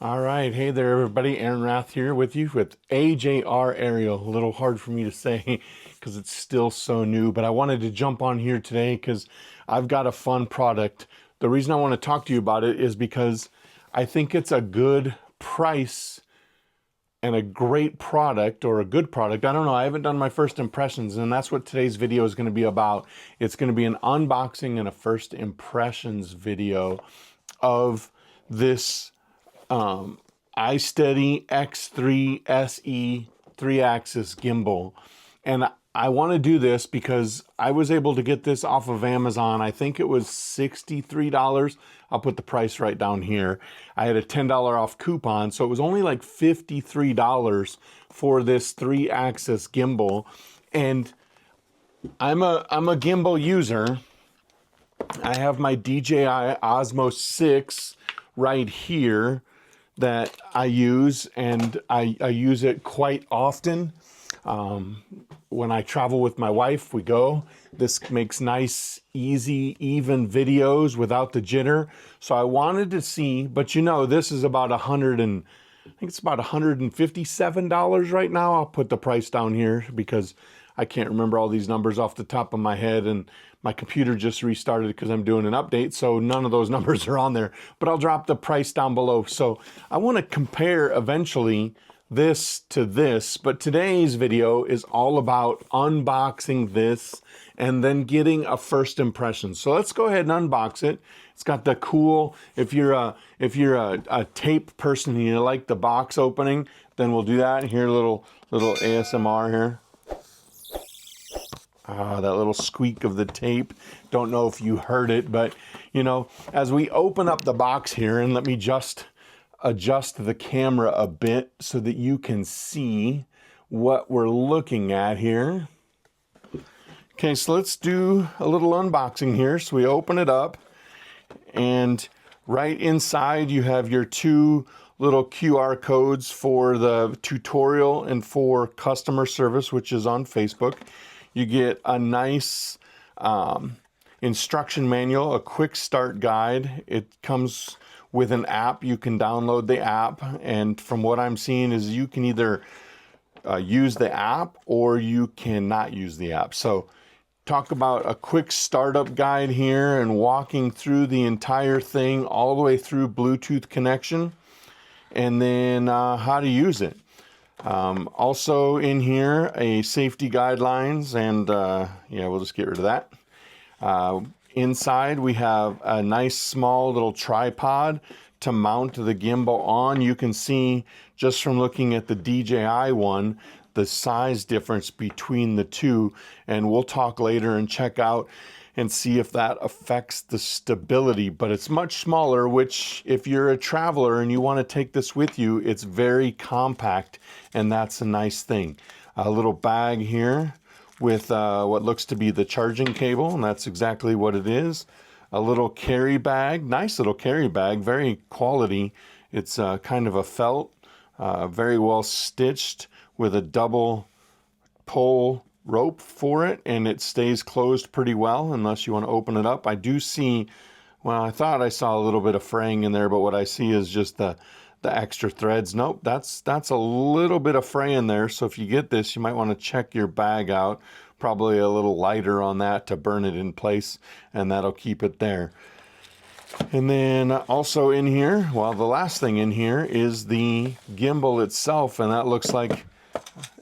All right. Hey there, everybody. Aaron Rath here with you with AJR Aerial. A little hard for me to say because it's still so new, but I wanted to jump on here today because I've got a fun product. The reason I want to talk to you about it is because I think it's a good price and a great product, or a good product. I don't know. I haven't done my first impressions, and that's what today's video is going to be about. It's going to be an unboxing and a first impressions video of this iSteady X3 SE 3-axis gimbal. And I want to do this because I was able to get this off of Amazon. I think it was $63. I'll put the price right down here. I had a $10 off coupon, so it was only like $53 for this 3-axis gimbal. And I'm a gimbal user. I have my DJI Osmo 6 right here that I use, and I use it quite often. When I travel with my wife, we go. This makes nice, easy, even videos without the jitter. So I wanted to see, but you know, this is about I think it's about $157 right now. I'll put the price down here because I can't remember all these numbers off the top of my head, and my computer just restarted because I'm doing an update, so none of those numbers are on there, but I'll drop the price down below. So I want to compare eventually this to this, but today's video is all about unboxing this and then getting a first impression. So let's go ahead and unbox it. It's got the cool, if you're a tape person and you like the box opening, then we'll do that. Here, little ASMR here. That little squeak of the tape. Don't know if you heard it, but you know, as we open up the box here, and let me just adjust the camera a bit so that you can see what we're looking at here. Okay, so let's do a little unboxing here. So we open it up, and right inside you have your two little QR codes for the tutorial and for customer service, which is on Facebook. You get a nice instruction manual, a quick start guide. It comes with an app. You can download the app, and from what I'm seeing is you can either use the app or you cannot use the app. So talk about a quick startup guide here and walking through the entire thing all the way through Bluetooth connection, and then how to use it. Also in here, a safety guidelines, and yeah, we'll just get rid of that. Inside we have a nice small little tripod to mount the gimbal on. You can see just from looking at the DJI one, the size difference between the two, and we'll talk later and check out and see if that affects the stability. But it's much smaller, which if you're a traveler and you want to take this with you, it's very compact, and that's a nice thing. A little bag here with what looks to be the charging cable, and that's exactly what it is. A little carry bag, nice little carry bag, very quality. It's kind of a felt, very well stitched with a double pull rope for it, and it stays closed pretty well unless you want to open it up. I do see, well, I thought I saw a little bit of fraying in there, but what I see is just the extra threads. Nope, that's a little bit of fray in there. So if you get this, you might want to check your bag out. Probably a little lighter on that to burn it in place, and that'll keep it there. And then also in here, well, the last thing in here is the gimbal itself, and that looks like,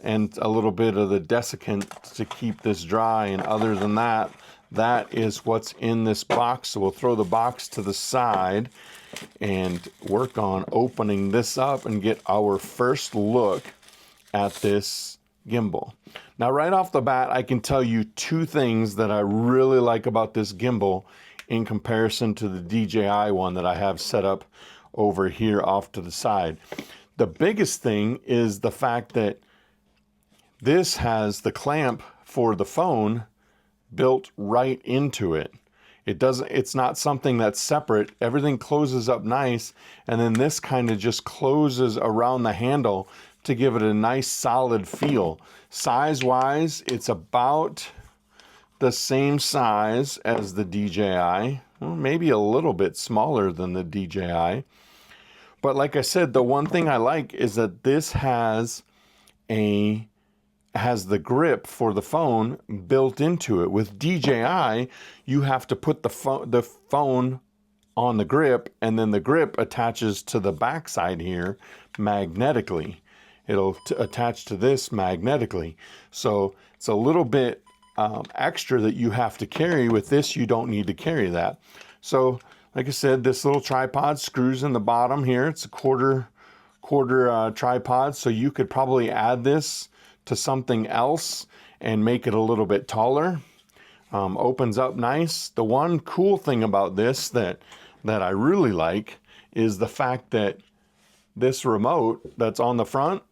and a little bit of the desiccant to keep this dry. And other than that, that is what's in this box. So we'll throw the box to the side and work on opening this up and get our first look at this gimbal. Now, right off the bat, I can tell you two things that I really like about this gimbal in comparison to the DJI one that I have set up over here off to the side. The biggest thing is the fact that this has the clamp for the phone built right into it. It's not something that's separate. Everything closes up nice, and then this kind of just closes around the handle to give it a nice solid feel. Size-wise, it's about the same size as the DJI, well, maybe a little bit smaller than the DJI. But like I said, the one thing I like is that this has the grip for the phone built into it. With DJI, you have to put the phone on the grip, and then the grip attaches to the backside here magnetically. It'll attach to this magnetically. So it's a little bit extra that you have to carry. With this, you don't need to carry that. So like I said, this little tripod screws in the bottom here. It's a quarter tripod, so you could probably add this to something else and make it a little bit taller. Opens up nice. The one cool thing about this that I really like is the fact that this remote that's on the front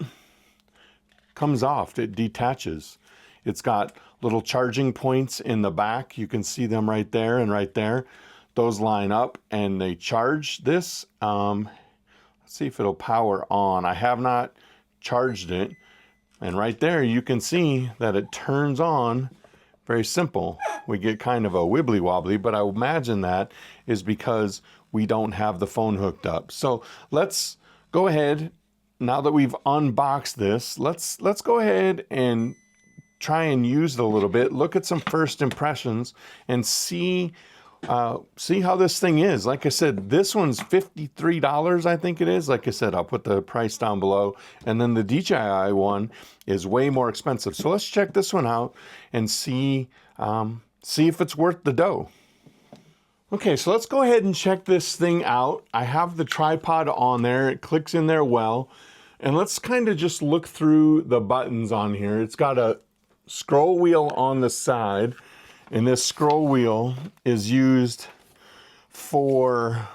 comes off. It detaches. It's got little charging points in the back. You can see them right there and right there. Those line up and they charge this. Let's see if it'll power on. I have not charged it. And right there you can see that it turns on. Very simple. We get kind of a wibbly wobbly, but I imagine that is because we don't have the phone hooked up. So let's go ahead, now that we've unboxed this, let's go ahead and try and use it a little bit, look at some first impressions, and see how this thing is. Like I said, this one's $53, I think it is. Like I said, I'll put the price down below. And then the DJI one is way more expensive. So let's check this one out and see if it's worth the dough. Okay, so let's go ahead and check this thing out. I have the tripod on there. It clicks in there well. And let's kind of just look through the buttons on here. It's got a scroll wheel on the side. And this scroll wheel is used for,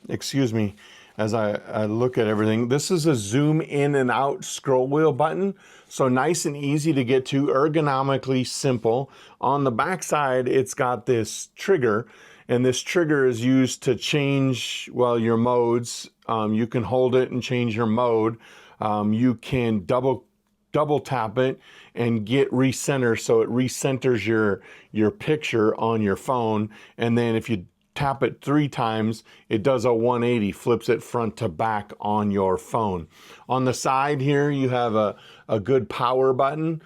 excuse me, as I look at everything, this is a zoom in and out scroll wheel button. So nice and easy to get to, ergonomically simple. On the back side, it's got this trigger, and this trigger is used to change, well, your modes. You can hold it and change your mode. You can double tap it and get recenter, so it recenters your picture on your phone. And then if you tap it 3 times, it does a 180, flips it front to back on your phone. On the side here, you have a good power button,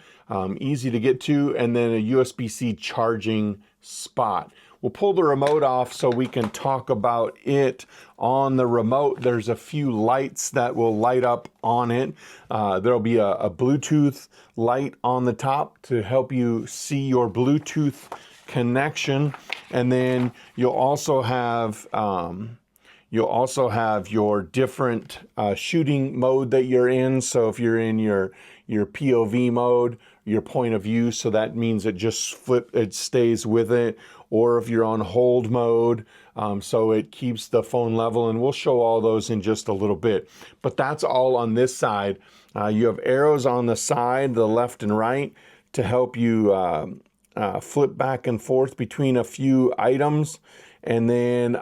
easy to get to, and then a USB-C charging spot. We'll pull the remote off so we can talk about it. On the remote, there's a few lights that will light up on it. There'll be a Bluetooth light on the top to help you see your Bluetooth connection. And then you'll also have your different shooting mode that you're in. So if you're in your POV mode, your point of view, so that means it stays with it. Or if you're on hold mode, so it keeps the phone level, and we'll show all those in just a little bit. But that's all on this side. You have arrows on the side, the left and right, to help you flip back and forth between a few items. And then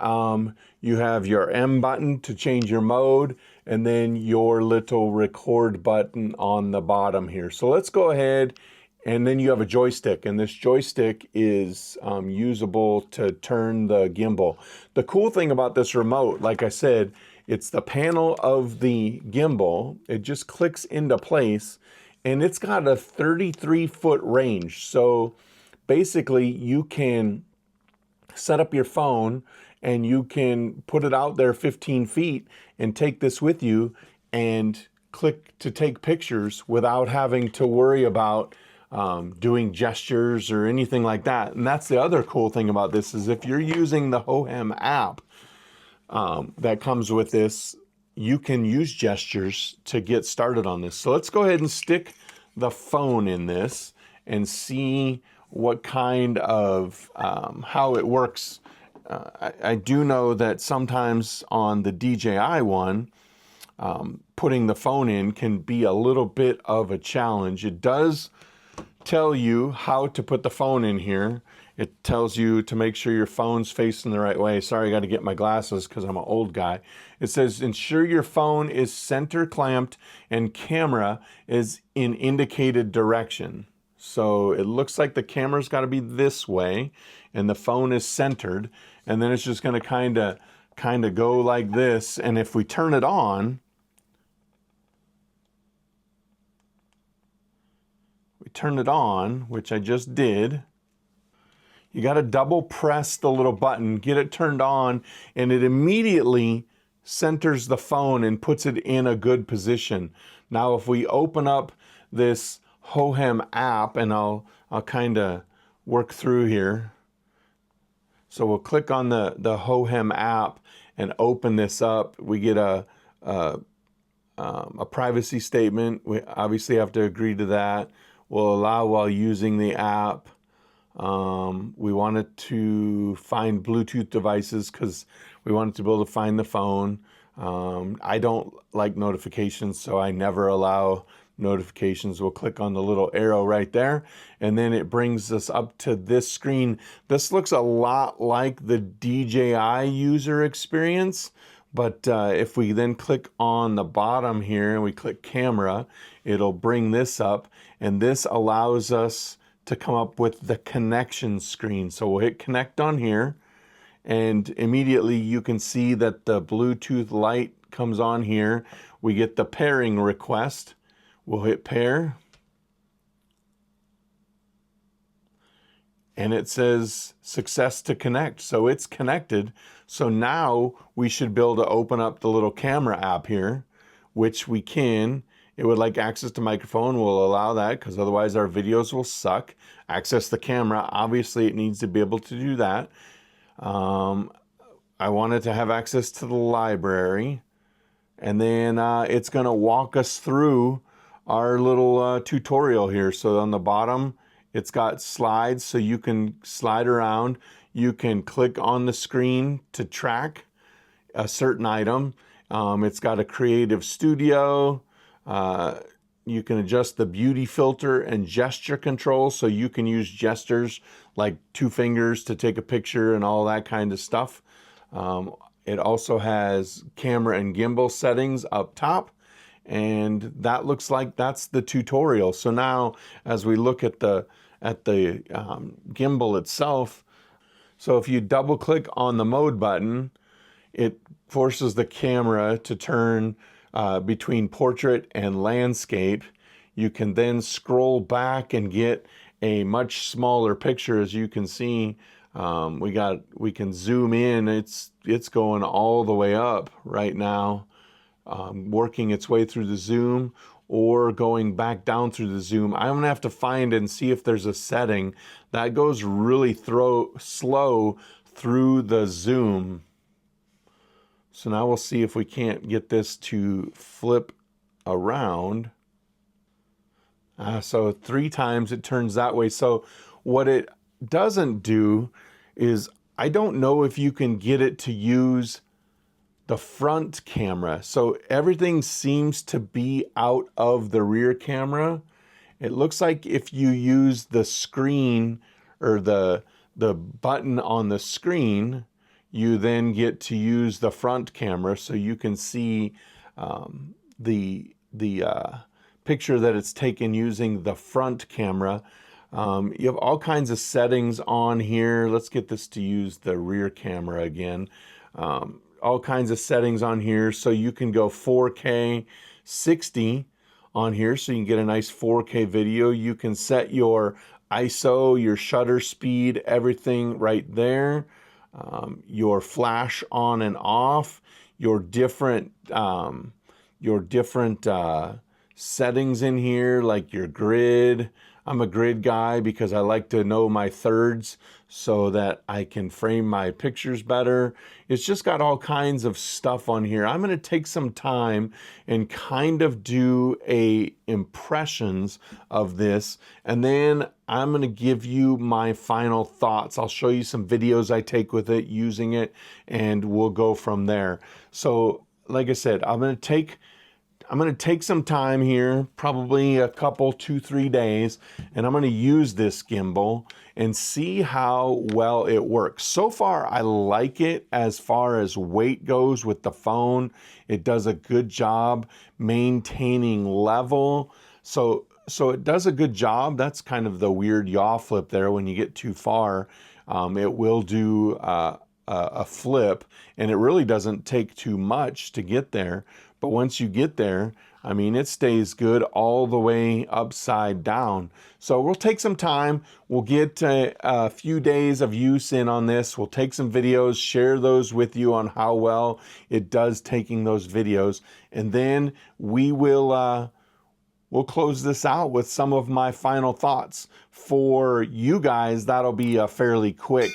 you have your M button to change your mode, and then your little record button on the bottom here. So let's go ahead. And then you have a joystick, and this joystick is usable to turn the gimbal. The cool thing about this remote, like I said, it's the panel of the gimbal. It just clicks into place, and it's got a 33-foot range. So basically, you can set up your phone, and you can put it out there 15 feet and take this with you and click to take pictures without having to worry about doing gestures or anything like that. And that's the other cool thing about this, is if you're using the Hohem app that comes with this, you can use gestures to get started on this. So let's go ahead and stick the phone in this and see what kind of, how it works. I do know that sometimes on the DJI one, putting the phone in can be a little bit of a challenge. It does tell you how to put the phone in here. It tells you to make sure your phone's facing the right way. Sorry, I got to get my glasses because I'm an old guy. It says ensure your phone is center clamped and camera is in indicated direction. So it looks like the camera's got to be this way and the phone is centered, and then it's just going to kind of kind of go like this, and if we turn it on, which I just did, you got to double press the little button, get it turned on, and it immediately centers the phone and puts it in a good position. Now, if we open up this Hohem app, and I'll kind of work through here. So we'll click on the Hohem app and open this up. We get a privacy statement. We obviously have to agree to that. We'll allow while using the app. We want it to find Bluetooth devices because we want it to be able to find the phone. I don't like notifications, so I never allow notifications. We'll click on the little arrow right there, and then it brings us up to this screen. This looks a lot like the DJI user experience, but if we then click on the bottom here and we click camera, it'll bring this up, and this allows us to come up with the connection screen. So we'll hit connect on here, and immediately you can see that the Bluetooth light comes on here. We get the pairing request. We'll hit pair, and it says success to connect. So it's connected. So now we should be able to open up the little camera app here, which we can. It would like access to microphone. We'll allow that because otherwise our videos will suck. Access the camera. Obviously, it needs to be able to do that. I wanted to have access to the library. And then it's going to walk us through our little tutorial here. So on the bottom, it's got slides, so you can slide around. You can click on the screen to track a certain item. It's got a creative studio. You can adjust the beauty filter and gesture control, so you can use gestures like 2 fingers to take a picture and all that kind of stuff. It also has camera and gimbal settings up top, and that looks like that's the tutorial. So now as we look at the gimbal itself, so if you double click on the mode button, it forces the camera to turn between portrait and landscape. You can then scroll back and get a much smaller picture. As you can see, we can zoom in. It's going all the way up right now, working its way through the zoom or going back down through the zoom. I'm gonna have to find and see if there's a setting that goes really slow through the zoom. So now we'll see if we can't get this to flip around. So 3 times it turns that way. So what it doesn't do is, I don't know if you can get it to use the front camera. So everything seems to be out of the rear camera. It looks like if you use the screen or the button on the screen, you then get to use the front camera, so you can see the picture that it's taken using the front camera. You have all kinds of settings on here. Let's get this to use the rear camera again. All kinds of settings on here, so you can go 4K 60 on here, so you can get a nice 4K video. You can set your ISO, your shutter speed, everything right there. Your flash on and off, your different settings in here, like your grid. I'm a grid guy because I like to know my thirds so that I can frame my pictures better. It's just got all kinds of stuff on here. I'm going to take some time and kind of do impressions of this, and then I'm going to give you my final thoughts. I'll show you some videos I take with it, using it, and we'll go from there. So like I said, I'm going to take some time here, probably a couple, 2-3 days, and I'm going to use this gimbal and see how well it works. So far, I like it as far as weight goes with the phone. It does a good job maintaining level. So it does a good job. That's kind of the weird yaw flip there when you get too far. It will do a flip, and it really doesn't take too much to get there. But once you get there, I mean, it stays good all the way upside down. So we'll take some time. We'll get a few days of use in on this. We'll take some videos, share those with you on how well it does taking those videos. And then we will we'll close this out with some of my final thoughts. For you guys, that'll be a fairly quick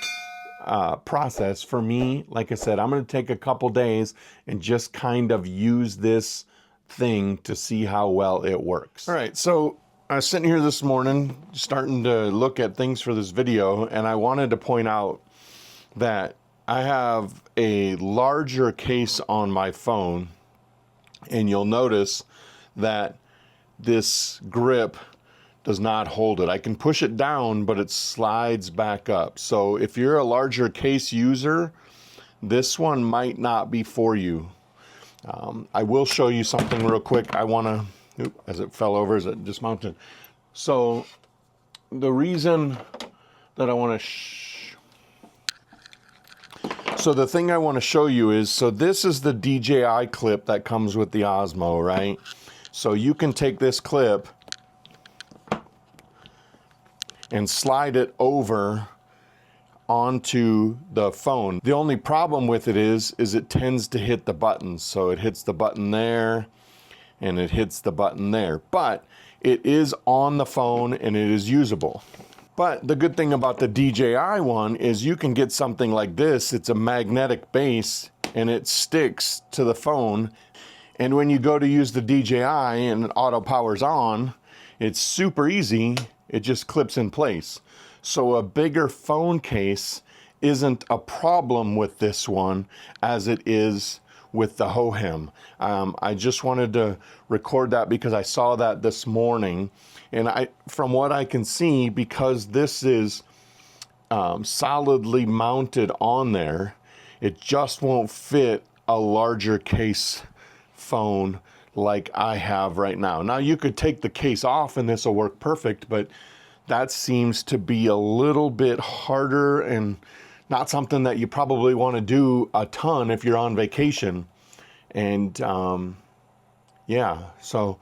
process. For me, like I said, I'm going to take a couple days and just kind of use this thing to see how well it works. All right, so I was sitting here this morning starting to look at things for this video, and I wanted to point out that I have a larger case on my phone, and you'll notice that this grip does not hold it. I can push it down, but it slides back up. So if you're a larger case user, this one might not be for you. I will show you something real quick. I want to, as it fell over, as it dismounted. So the reason that I want to, so the thing I want to show you is, so this is the DJI clip that comes with the Osmo, right? So you can take this clip and slide it over onto the phone. The only problem with it is it tends to hit the buttons. So it hits the button there and it hits the button there. But it is on the phone and it is usable. But the good thing about the DJI one is you can get something like this. It's a magnetic base and it sticks to the phone. And when you go to use the DJI and it auto powers on, it's super easy. It just clips in place. So a bigger phone case isn't a problem with this one as it is with the Hohem. I just wanted to record that because I saw that this morning. And from what I can see, because this is solidly mounted on there, it just won't fit a larger case phone like I have right now. Now you could take the case off and this will work perfect, but that seems to be a little bit harder and not something that you probably want to do a ton if you're on vacation. And yeah, so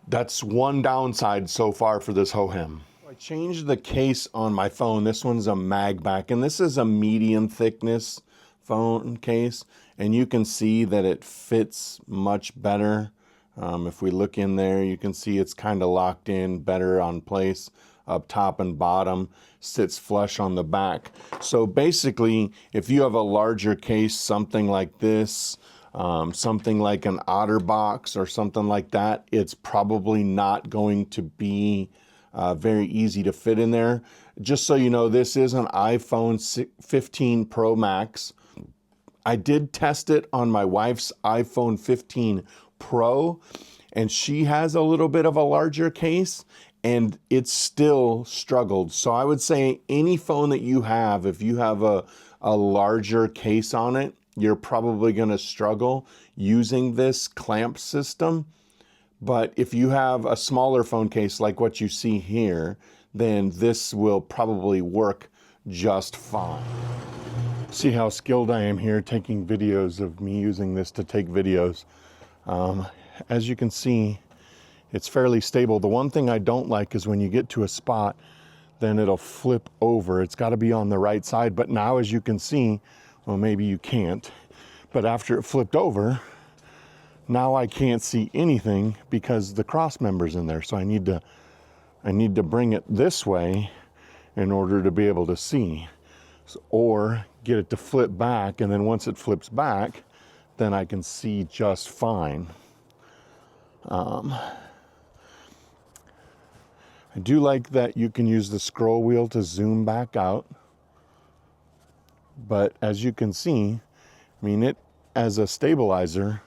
that's one downside so far for this Hohem. I changed the case on my phone. This one's a mag back, and this is a medium thickness phone case, and you can see that it fits much better. If we look in there, you can see it's kind of locked in better on place. Up top and bottom, sits flush on the back. So basically, if you have a larger case, something like this, something like an OtterBox or something like that, it's probably not going to be very easy to fit in there. Just so you know, this is an iPhone 15 Pro Max. I did test it on my wife's iPhone 15 Pro, and she has a little bit of a larger case, and it still struggled. So I would say any phone that you have, if you have a larger case on it, you're probably going to struggle using this clamp system. But if you have a smaller phone case like what you see here, then this will probably work just fine. See how skilled I am here taking videos of me using this to take videos. As you can see, it's fairly stable. The one thing I don't like is when you get to a spot, then it'll flip over. It's got to be on the right side. But now, as you can see, well, maybe you can't, but after it flipped over, now I can't see anything because the cross member's in there. So I need to bring it this way in order to be able to see, or get it to flip back. And then once it flips back, then I can see just fine. I do like that you can use the scroll wheel to zoom back out. But as you can see, I mean, it as a stabilizer,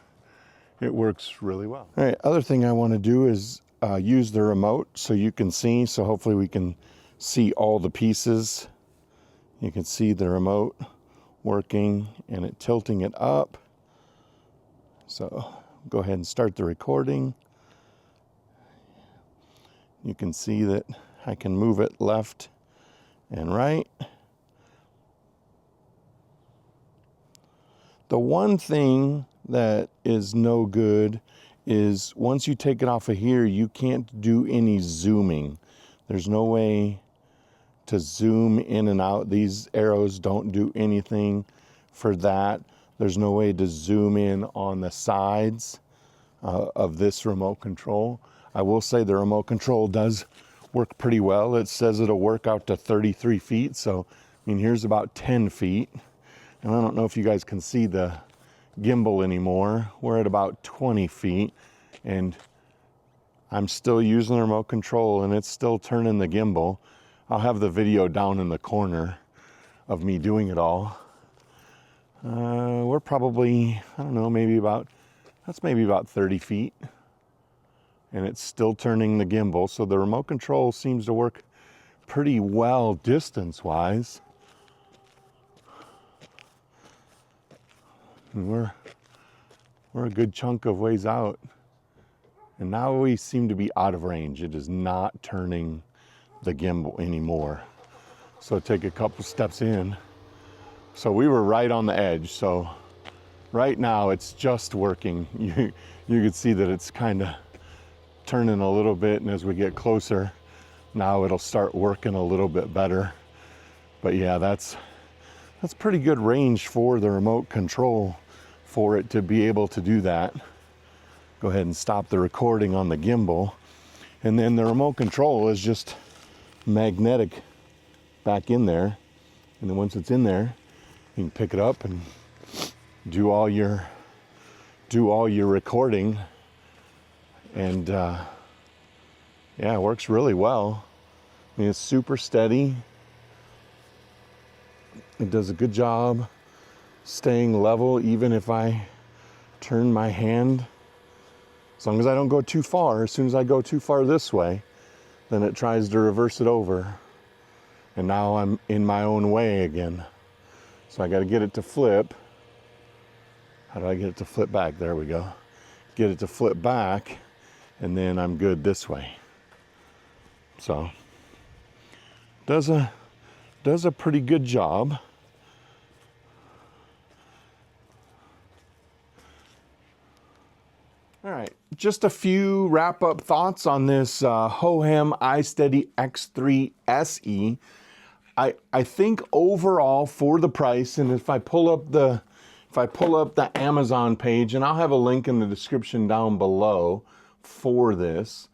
it works really well. All right, other thing I want to do is use the remote so you can see. So hopefully we can see all the pieces. You can see the remote working and it tilting it up. So go ahead and start the recording. You can see that I can move it left and right. The one thing that is no good is once you take it off of here, you can't do any zooming. There's no way to zoom in and out. These arrows don't do anything for that. There's no way to zoom in on the sides of this remote control. I will say the remote control does work pretty well. It says it'll work out to 33 feet. So, I mean, here's about 10 feet. And I don't know if you guys can see the gimbal anymore. We're at about 20 feet and I'm still using the remote control and it's still turning the gimbal. I'll have the video down in the corner of me doing it all. We're probably, I don't know, that's maybe about 30 feet. And it's still turning the gimbal. So the remote control seems to work pretty well distance-wise. And we're a good chunk of ways out. And now we seem to be out of range. It is not turning the gimbal anymore. So take a couple steps in. So we were right on the edge. So right now it's just working. You can see that it's kind of turning a little bit, and as we get closer, now it'll start working a little bit better. But yeah, that's pretty good range for the remote control for it to be able to do that. Go ahead and stop the recording on the gimbal. And then the remote control is just magnetic back in there. And then once it's in there, you can pick it up and do all your recording. And yeah, it works really well. I mean, it's super steady. It does a good job staying level even if I turn my hand. As long as I don't go too far. As soon as I go too far this way, then it tries to reverse it over. And now I'm in my own way again. So I got to get it to flip. How do I get it to flip back? There we go. Get it to flip back, and then I'm good this way. So does a pretty good job. All right, just a few wrap-up thoughts on this Hohem iSteady X3 SE. I think overall for the price, and if I pull up the Amazon page, and I'll have a link in the description down below for this.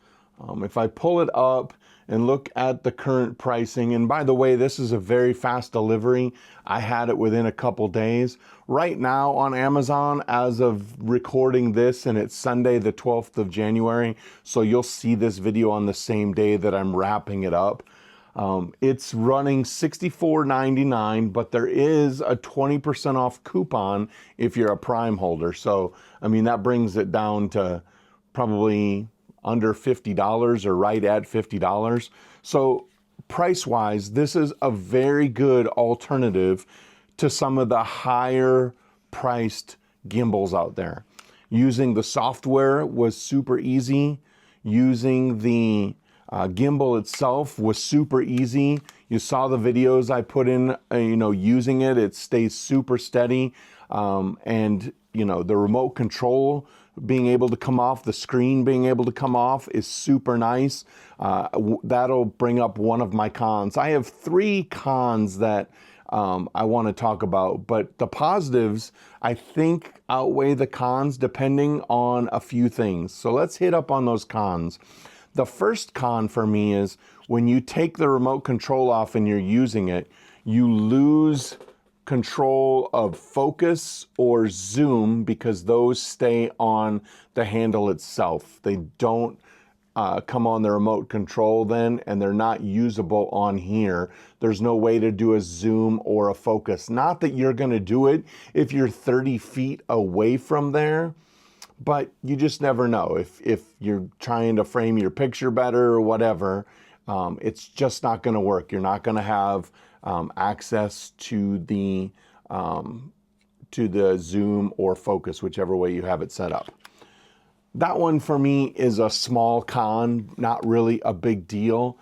If I pull it up and look at the current pricing, and by the way, this is a very fast delivery. I had it within a couple days. Right now on Amazon, as of recording this, and it's Sunday the 12th of January, so you'll see this video on the same day that I'm wrapping it up. It's running $64.99, but there is a 20% off coupon if you're a Prime holder. So, I mean, that brings it down to probably under $50 or right at $50. So price-wise, this is a very good alternative to some of the higher priced gimbals out there. Using the software was super easy. Using the gimbal itself was super easy. You saw the videos I put in, using it. It stays super steady. And, the remote control being able to come off, the screen being able to come off is super nice. That'll bring up one of my cons. I have 3 cons that I want to talk about, but the positives, I think, outweigh the cons depending on a few things. So let's hit up on those cons. The first con for me is when you take the remote control off and you're using it, you lose control of focus or zoom because those stay on the handle itself. They don't come on the remote control then, and they're not usable on here. There's no way to do a zoom or a focus. Not that you're going to do it if you're 30 feet away from there, but you just never know. If you're trying to frame your picture better or whatever, it's just not going to work. You're not going to have access to the zoom or focus, whichever way you have it set up. That one for me is a small con, not really a big deal.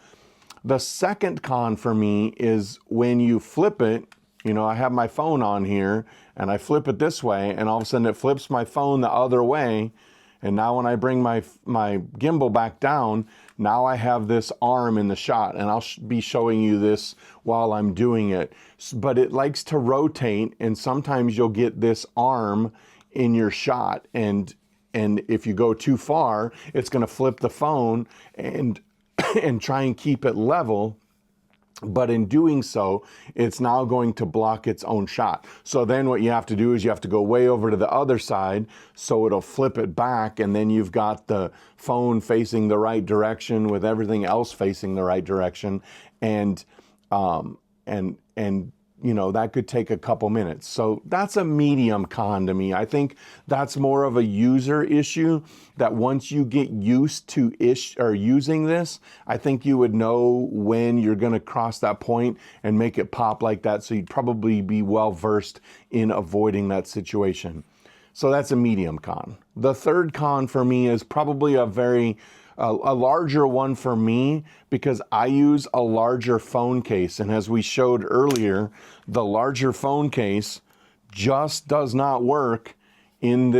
The second con for me is when you flip it, You know, I have my phone on here and I flip it this way and all of a sudden it flips my phone the other way. And now when I bring my gimbal back down, now I have this arm in the shot, and I'll be showing you this while I'm doing it. But it likes to rotate, and sometimes you'll get this arm in your shot, and if you go too far, it's going to flip the phone and and try and keep it level. But in doing so, it's now going to block its own shot. So then what you have to do is you have to go way over to the other side so it'll flip it back, and then you've got the phone facing the right direction with everything else facing the right direction. And you know, that could take a couple minutes. So that's a medium con to me. I think that's more of a user issue, that once you get used to using this, I think you would know when you're going to cross that point and make it pop like that. So you'd probably be well versed in avoiding that situation. So that's a medium con. The third con for me is probably a larger one for me, because I use a larger phone case. And as we showed earlier, the larger phone case just does not work with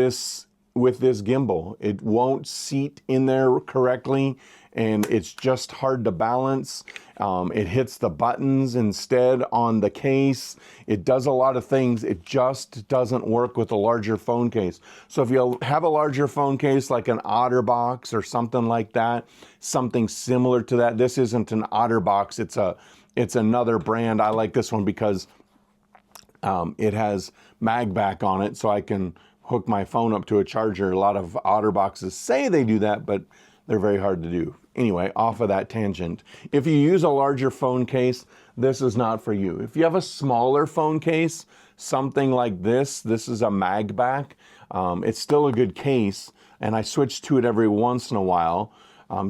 this gimbal. It won't seat in there correctly, and it's just hard to balance. It hits the buttons instead on the case. It does a lot of things. It just doesn't work with a larger phone case. So if you have a larger phone case like an OtterBox or something like that, something similar to that. This isn't an OtterBox. It's another brand. I like this one because it has MagBack on it, so I can hook my phone up to a charger. A lot of OtterBoxes say they do that, but they're very hard to do. Anyway, off of that tangent. If you use a larger phone case, this is not for you. If you have a smaller phone case, something like this is a MagBack. It's still a good case, and I switch to it every once in a while.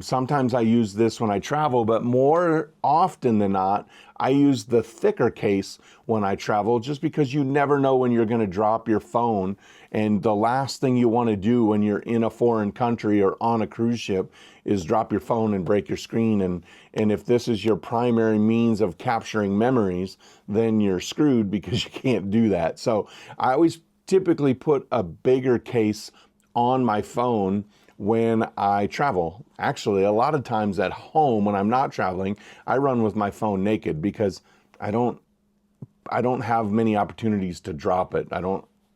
Sometimes I use this when I travel, but more often than not, I use the thicker case when I travel, just because you never know when you're going to drop your phone. And the last thing you want to do when you're in a foreign country or on a cruise ship is drop your phone and break your screen. And if this is your primary means of capturing memories, then you're screwed, because you can't do that. So I always typically put a bigger case on my phone when I travel. Actually, a lot of times at home when I'm not traveling, I run with my phone naked, because I don't have many opportunities to drop it.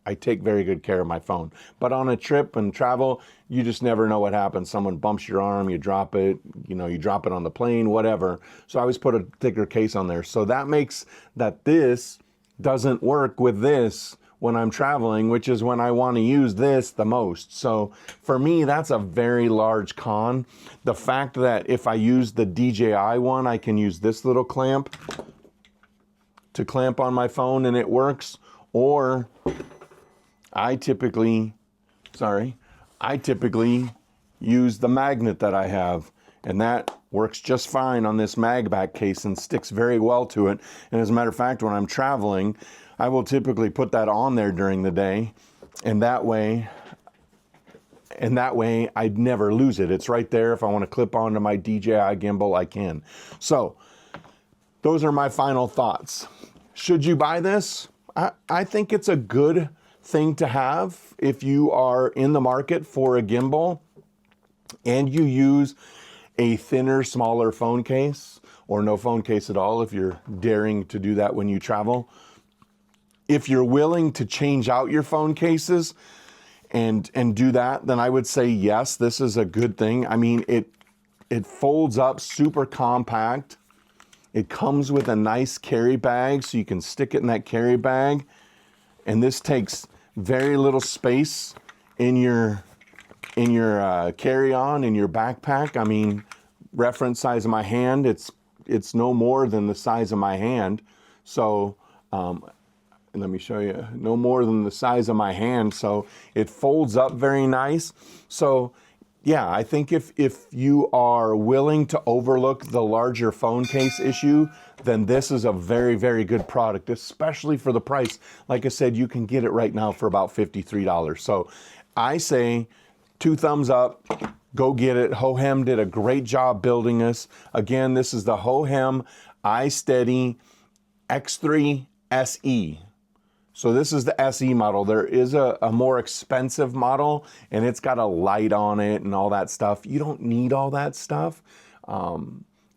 I take very good care of my phone. But on a trip and travel, you just never know what happens. Someone bumps your arm, you drop it, you know, you drop it on the plane, whatever. So I always put a thicker case on there. So that makes that this doesn't work with this when I'm traveling, which is when I want to use this the most. So for me, that's a very large con. The fact that if I use the DJI one, I can use this little clamp to clamp on my phone and it works. Or I typically use the magnet that I have, and that works just fine on this MagBack case and sticks very well to it. And as a matter of fact, when I'm traveling, I will typically put that on there during the day, and that way I'd never lose it. It's right there. If I want to clip onto my DJI gimbal, I can. So those are my final thoughts. Should you buy this? I think it's a good thing to have if you are in the market for a gimbal and you use a thinner, smaller phone case, or no phone case at all if you're daring to do that when you travel. If you're willing to change out your phone cases and do that, then I would say yes, this is a good thing. I mean, it folds up super compact. It comes with a nice carry bag, so you can stick it in that carry bag. And this takes very little space in your carry-on, in your backpack. I mean, reference size of my hand, it's no more than the size of my hand. So let me show you, no more than the size of my hand. So it folds up very nice. So yeah, I think if you are willing to overlook the larger phone case issue, then this is a very, very good product, especially for the price. Like I said, you can get it right now for about $53. So I say 2 thumbs up, go get it. Hohem did a great job building this. Again, this is the Hohem iSteady X3 SE. So this is the SE model. There is a more expensive model, and it's got a light on it and all that stuff. You don't need all that stuff.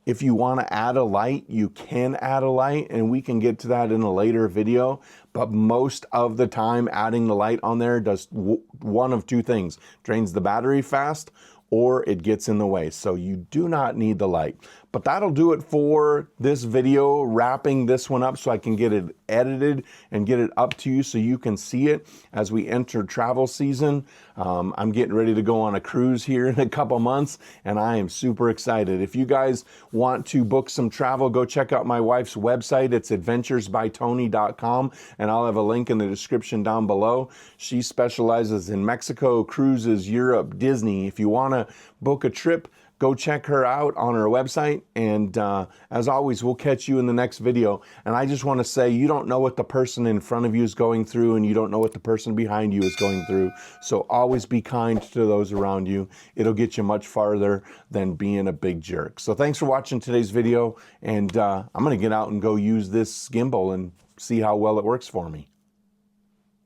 If you want to add a light, you can add a light, and we can get to that in a later video. But most of the time, adding the light on there does one of two things: drains the battery fast, or it gets in the way. So you do not need the light. But that'll do it for this video, wrapping this one up so I can get it edited and get it up to you so you can see it as we enter travel season. I'm getting ready to go on a cruise here in a couple months, and I am super excited. If you guys want to book some travel, go check out my wife's website. It's adventuresbytony.com, and I'll have a link in the description down below. She specializes in Mexico, cruises, Europe, Disney. If you want to book a trip, go check her out on her website. And as always, we'll catch you in the next video. And I just want to say, you don't know what the person in front of you is going through, and you don't know what the person behind you is going through. So always be kind to those around you. It'll get you much farther than being a big jerk. So thanks for watching today's video. And I'm going to get out and go use this gimbal and see how well it works for me.